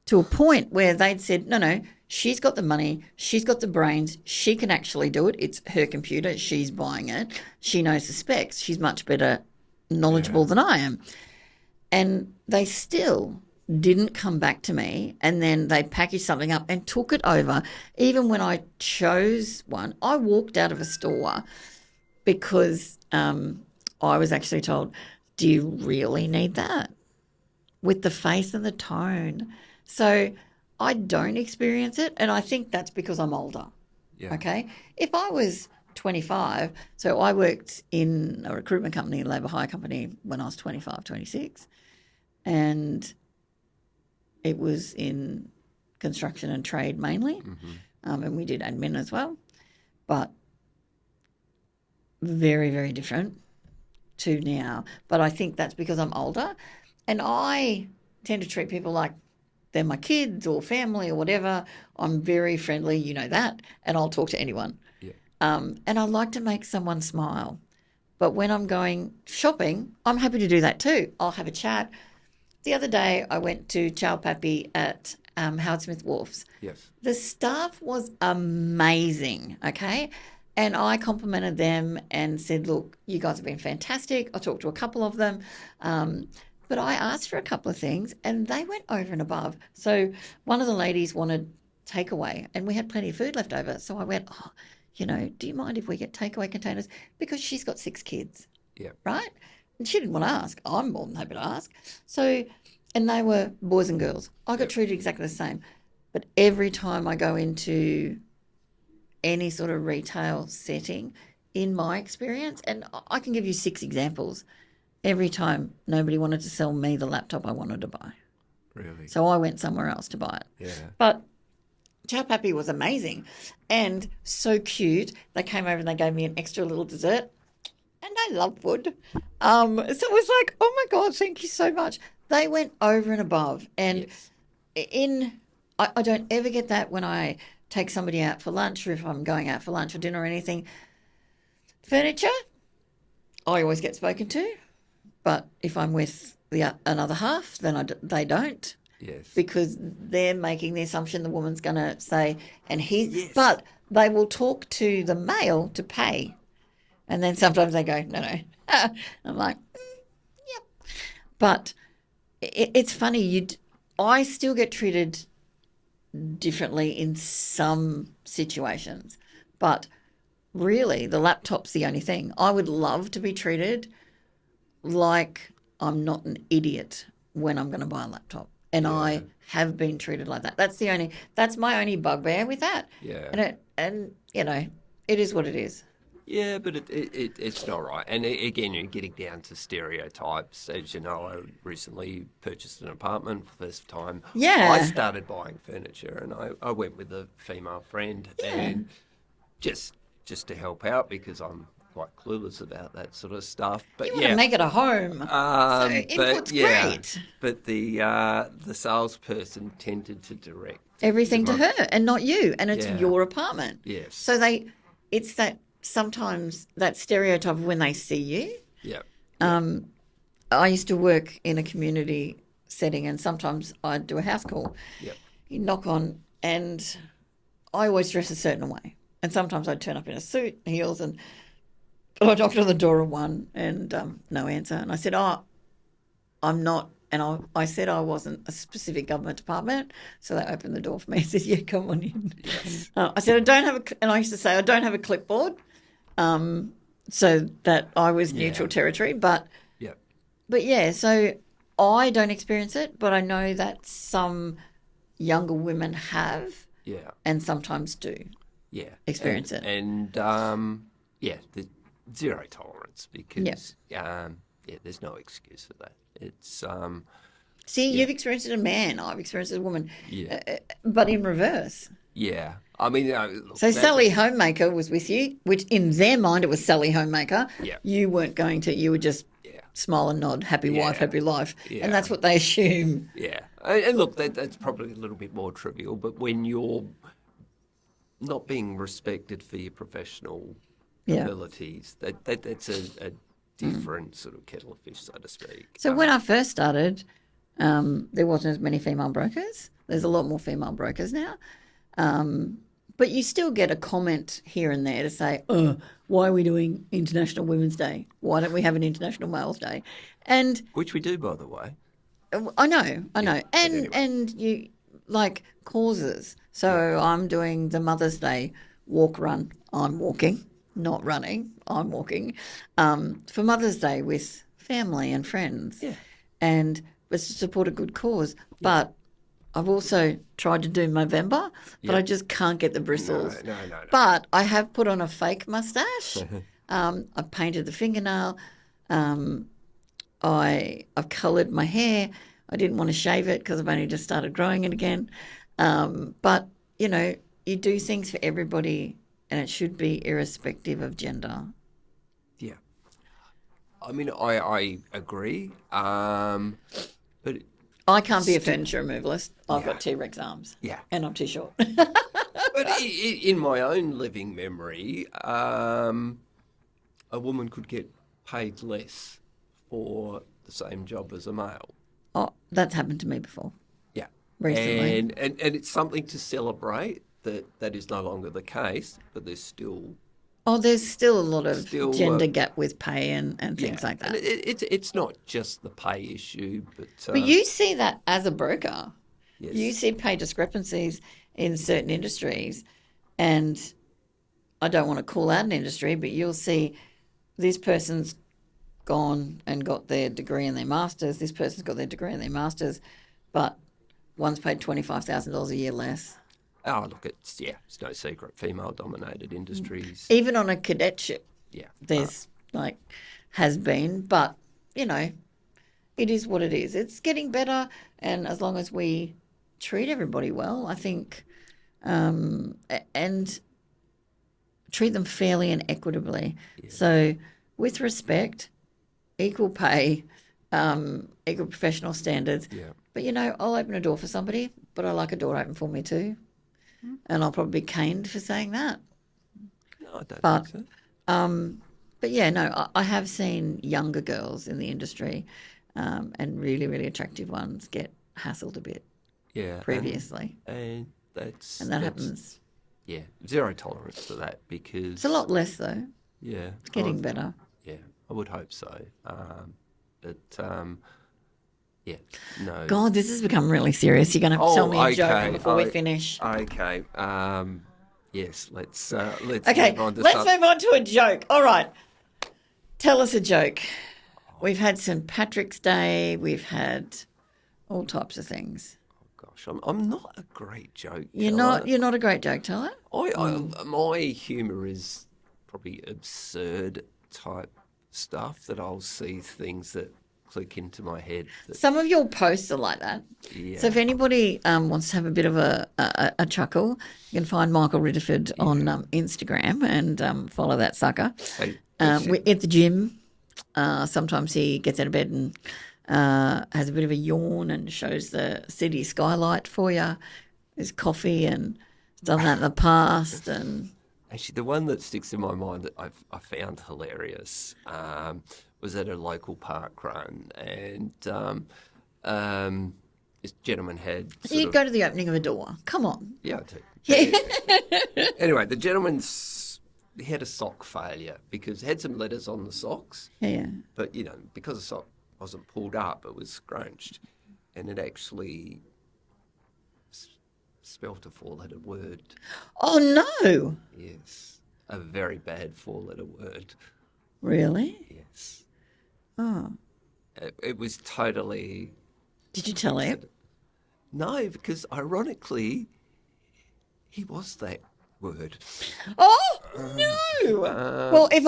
[SPEAKER 2] to a point where they'd said, no, she's got the money, she's got the brains, she can actually do it. It's her computer, she's buying it. She knows the specs. She's much better knowledgeable than I am. And they still didn't come back to me, and then they packaged something up and took it over. Even when I chose one, I walked out of a store because I was actually told, do you really need that? With the face and the tone. So I don't experience it, and I think that's because I'm older.
[SPEAKER 3] Yeah.
[SPEAKER 2] Okay? If I was 25, so I worked in a recruitment company, a labour hire company, when I was 25, 26, and it was in construction and trade mainly, and we did admin as well, but very, very different to now. But I think that's because I'm older, and I tend to treat people like they're my kids or family or whatever. I'm very friendly, you know that, and I'll talk to anyone.
[SPEAKER 3] Yeah.
[SPEAKER 2] And I like to make someone smile. But when I'm going shopping, I'm happy to do that too. I'll have a chat. The other day, I went to Chow Pappy at Howard Smith Wharfs.
[SPEAKER 3] Yes.
[SPEAKER 2] The staff was amazing, okay? And I complimented them and said, look, you guys have been fantastic. I talked to a couple of them. But I asked for a couple of things and they went over and above. So one of the ladies wanted takeaway and we had plenty of food left over. So I went, oh, you know, do you mind if we get takeaway containers? Because she's got 6 kids,
[SPEAKER 3] Yeah.
[SPEAKER 2] right? And she didn't want to ask. I'm more than happy to ask. So, and they were boys and girls. I got treated exactly the same. But every time I go into any sort of retail setting, in my experience, and I can give you 6 examples, every time nobody wanted to sell me the laptop I wanted to buy.
[SPEAKER 3] Really?
[SPEAKER 2] So I went somewhere else to buy it.
[SPEAKER 3] Yeah.
[SPEAKER 2] But Chow Pappy was amazing and so cute. They came over and they gave me an extra little dessert. And I love food. So it was like, oh my God, thank you so much. They went over and above. And I don't ever get that when I take somebody out for lunch or if I'm going out for lunch or dinner or anything. Furniture, I always get spoken to. But if I'm with another half, then they don't.
[SPEAKER 3] Yes.
[SPEAKER 2] Because they're making the assumption the woman's going to say, and he,
[SPEAKER 3] Yes.
[SPEAKER 2] but they will talk to the male to pay. And then sometimes they go, no. I'm like, yep. But it's funny. I still get treated differently in some situations. But really, the laptop's the only thing. I would love to be treated like I'm not an idiot when I'm going to buy a laptop. And I have been treated like that. That's my only bugbear with that.
[SPEAKER 3] Yeah.
[SPEAKER 2] And you know, it is what it is.
[SPEAKER 3] Yeah, but it's not right. And again, you're getting down to stereotypes. As you know, I recently purchased an apartment for the first time.
[SPEAKER 2] Yeah.
[SPEAKER 3] I started buying furniture and I went with a female friend and just to help out because I'm quite clueless about that sort of stuff. But
[SPEAKER 2] You want to make it a home. So input's great.
[SPEAKER 3] But the salesperson tended to direct
[SPEAKER 2] Everything to her and not you. And it's
[SPEAKER 3] Yeah.
[SPEAKER 2] your apartment.
[SPEAKER 3] Yes.
[SPEAKER 2] So it's that sometimes that stereotype of when they see you.
[SPEAKER 3] Yeah.
[SPEAKER 2] I used to work in a community setting and sometimes I'd do a house call.
[SPEAKER 3] Yep.
[SPEAKER 2] You knock on and I always dress a certain way. And sometimes I'd turn up in a suit, heels, and I knocked on the door of one and no answer. And I said, I'm not. And I said I wasn't a specific government department. So they opened the door for me and said, yeah, come on in.
[SPEAKER 3] Yes.
[SPEAKER 2] I said, and I used to say, I don't have a clipboard. So that I was neutral territory. But yeah, so I don't experience it, but I know that some younger women have and sometimes do experience it.
[SPEAKER 3] And the zero tolerance because there's no excuse for that. It's
[SPEAKER 2] See, you've experienced it as a man. I've experienced it as a woman.
[SPEAKER 3] Yeah.
[SPEAKER 2] But in reverse.
[SPEAKER 3] Yeah. I mean, look,
[SPEAKER 2] So Sally Homemaker was with you, which in their mind it was Sally Homemaker.
[SPEAKER 3] Yeah.
[SPEAKER 2] You weren't going to. You would just smile and nod, happy wife, happy life.
[SPEAKER 3] Yeah.
[SPEAKER 2] And that's what they assume.
[SPEAKER 3] Yeah. And look, that's probably a little bit more trivial, but when you're not being respected for your professional abilities, that's a different sort of kettle of fish, so to speak.
[SPEAKER 2] So when I first started, there wasn't as many female brokers. There's a lot more female brokers now. But you still get a comment here and there to say, why are we doing International Women's Day? Why don't we have an International Males Day? And
[SPEAKER 3] which we do, by the way.
[SPEAKER 2] I know.
[SPEAKER 3] Yeah,
[SPEAKER 2] And you like causes. So I'm doing the Mother's Day walk run. I'm walking. not running, I'm walking, for Mother's Day with family and friends.
[SPEAKER 3] Yeah.
[SPEAKER 2] And it's to support a good cause. But I've also tried to do Movember, but I just can't get the bristles.
[SPEAKER 3] No.
[SPEAKER 2] But I have put on a fake mustache. I've painted the fingernail. I've coloured my hair. I didn't want to shave it because I've only just started growing it again. But, you know, you do things for everybody and it should be irrespective of gender.
[SPEAKER 3] Yeah. I mean, I agree. But
[SPEAKER 2] I can't be a furniture removalist. I've got T-Rex arms.
[SPEAKER 3] Yeah.
[SPEAKER 2] And I'm too short.
[SPEAKER 3] But in my own living memory, a woman could get paid less for the same job as a male.
[SPEAKER 2] Oh, that's happened to me before.
[SPEAKER 3] Yeah.
[SPEAKER 2] Recently.
[SPEAKER 3] And it's something to celebrate that is no longer the case, but there's still...
[SPEAKER 2] Oh, there's still a lot of gender gap with pay and things like that.
[SPEAKER 3] And it's not just the pay issue, but...
[SPEAKER 2] But you see that as a broker.
[SPEAKER 3] Yes.
[SPEAKER 2] You see pay discrepancies in certain industries, and I don't want to call out an industry, but you'll see this person's gone and got their degree and their master's, this person's got their degree and their master's, but one's paid $25,000 a year less.
[SPEAKER 3] Oh, look, it's no secret. Female-dominated industries.
[SPEAKER 2] Even on a cadetship,
[SPEAKER 3] Yeah.
[SPEAKER 2] there's has been, but, you know, it is what it is. It's getting better, and as long as we treat everybody well, I think, and treat them fairly and equitably. Yeah. So with respect, equal pay, equal professional standards. Yeah. But, you know, I'll open a door for somebody, but I like a door open for me too. And I'll probably be caned for saying that.
[SPEAKER 3] No, I don't think so.
[SPEAKER 2] But yeah, no, I have seen younger girls in the industry and really, really attractive ones get hassled a bit previously.
[SPEAKER 3] And that
[SPEAKER 2] happens.
[SPEAKER 3] Yeah, zero tolerance to that because...
[SPEAKER 2] It's a lot less though.
[SPEAKER 3] Yeah.
[SPEAKER 2] It's getting better.
[SPEAKER 3] Yeah, I would hope so. Yeah, no.
[SPEAKER 2] God, this has become really serious. You're going to have to tell me a joke before we finish.
[SPEAKER 3] Okay. Yes, let's move on to
[SPEAKER 2] move on to a joke. All right. Tell us a joke. We've had St. Patrick's Day. We've had all types of things.
[SPEAKER 3] Oh gosh, I'm not a great joke
[SPEAKER 2] You're
[SPEAKER 3] teller.
[SPEAKER 2] You're not a great joke teller?
[SPEAKER 3] My humour is probably absurd type stuff that I'll see things that click into my head.
[SPEAKER 2] Some of your posts are like that.
[SPEAKER 3] Yeah.
[SPEAKER 2] So if anybody wants to have a bit of a chuckle, you can find Michael Riddiford on Instagram and follow that sucker. We're at the gym. Sometimes he gets out of bed and has a bit of a yawn and shows the city skylight for you. There's coffee and done that in the past. And
[SPEAKER 3] actually, the one that sticks in my mind that I found hilarious was at a local park run, and this gentleman had...
[SPEAKER 2] You'd go to the opening of a door. Come on.
[SPEAKER 3] Yeah, I do.
[SPEAKER 2] Yeah.
[SPEAKER 3] Anyway, the he had a sock failure because had some letters on the socks.
[SPEAKER 2] Yeah.
[SPEAKER 3] But, you know, because the sock wasn't pulled up, it was scrunched, and it actually spelt a four-letter word.
[SPEAKER 2] Oh, no.
[SPEAKER 3] Yes. A very bad four-letter word.
[SPEAKER 2] Really?
[SPEAKER 3] Yes.
[SPEAKER 2] Oh.
[SPEAKER 3] It was totally...
[SPEAKER 2] Did you tell him?
[SPEAKER 3] No, because ironically, he was that word.
[SPEAKER 2] Oh, no! Well, if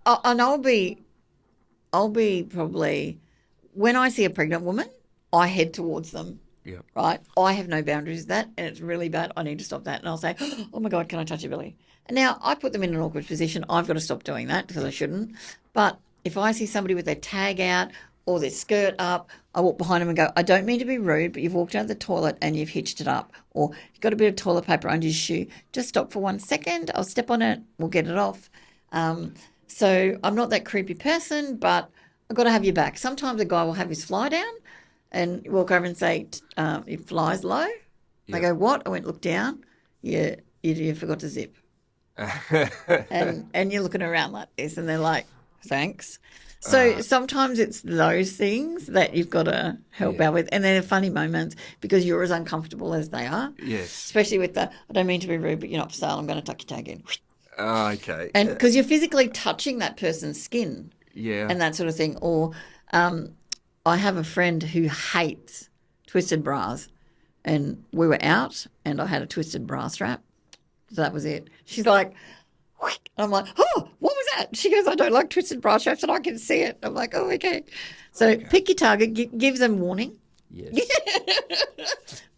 [SPEAKER 2] and I'll be probably... When I see a pregnant woman, I head towards them.
[SPEAKER 3] Yeah.
[SPEAKER 2] Right? I have no boundaries with that, and it's really bad. I need to stop that. And I'll say, oh, my God, can I touch your belly? And now I put them in an awkward position. I've got to stop doing that because I shouldn't. But if I see somebody with their tag out or their skirt up, I walk behind them and go, I don't mean to be rude, but you've walked out of the toilet and you've hitched it up. Or you've got a bit of toilet paper under your shoe. Just stop for 1 second. I'll step on it. We'll get it off. So I'm not that creepy person, but I've got to have your back. Sometimes a guy will have his fly down and walk over and say, your fly's low. Yep. I go, what? I went, look down. Yeah, you forgot to zip. and you're looking around like this and they're like, thanks. So sometimes it's those things that you've got to help out with. And they're funny moments because you're as uncomfortable as they are.
[SPEAKER 3] Yes.
[SPEAKER 2] Especially with I don't mean to be rude, but you're not for sale. I'm going to tuck your tag in.
[SPEAKER 3] Okay.
[SPEAKER 2] And because you're physically touching that person's skin
[SPEAKER 3] Yeah.
[SPEAKER 2] and that sort of thing. Or I have a friend who hates twisted bras, and we were out and I had a twisted bra strap. So that was it. She's like, "Whack." I'm like, oh, what was that? She goes, I don't like twisted bra straps and I can see it. I'm like, oh, okay. So pick your target, give them warning.
[SPEAKER 3] Yes.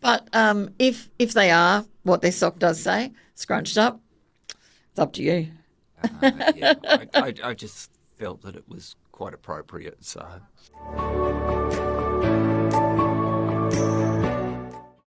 [SPEAKER 2] But if they are what their sock does say, scrunched up, it's up to you.
[SPEAKER 3] I just felt that it was quite appropriate. So.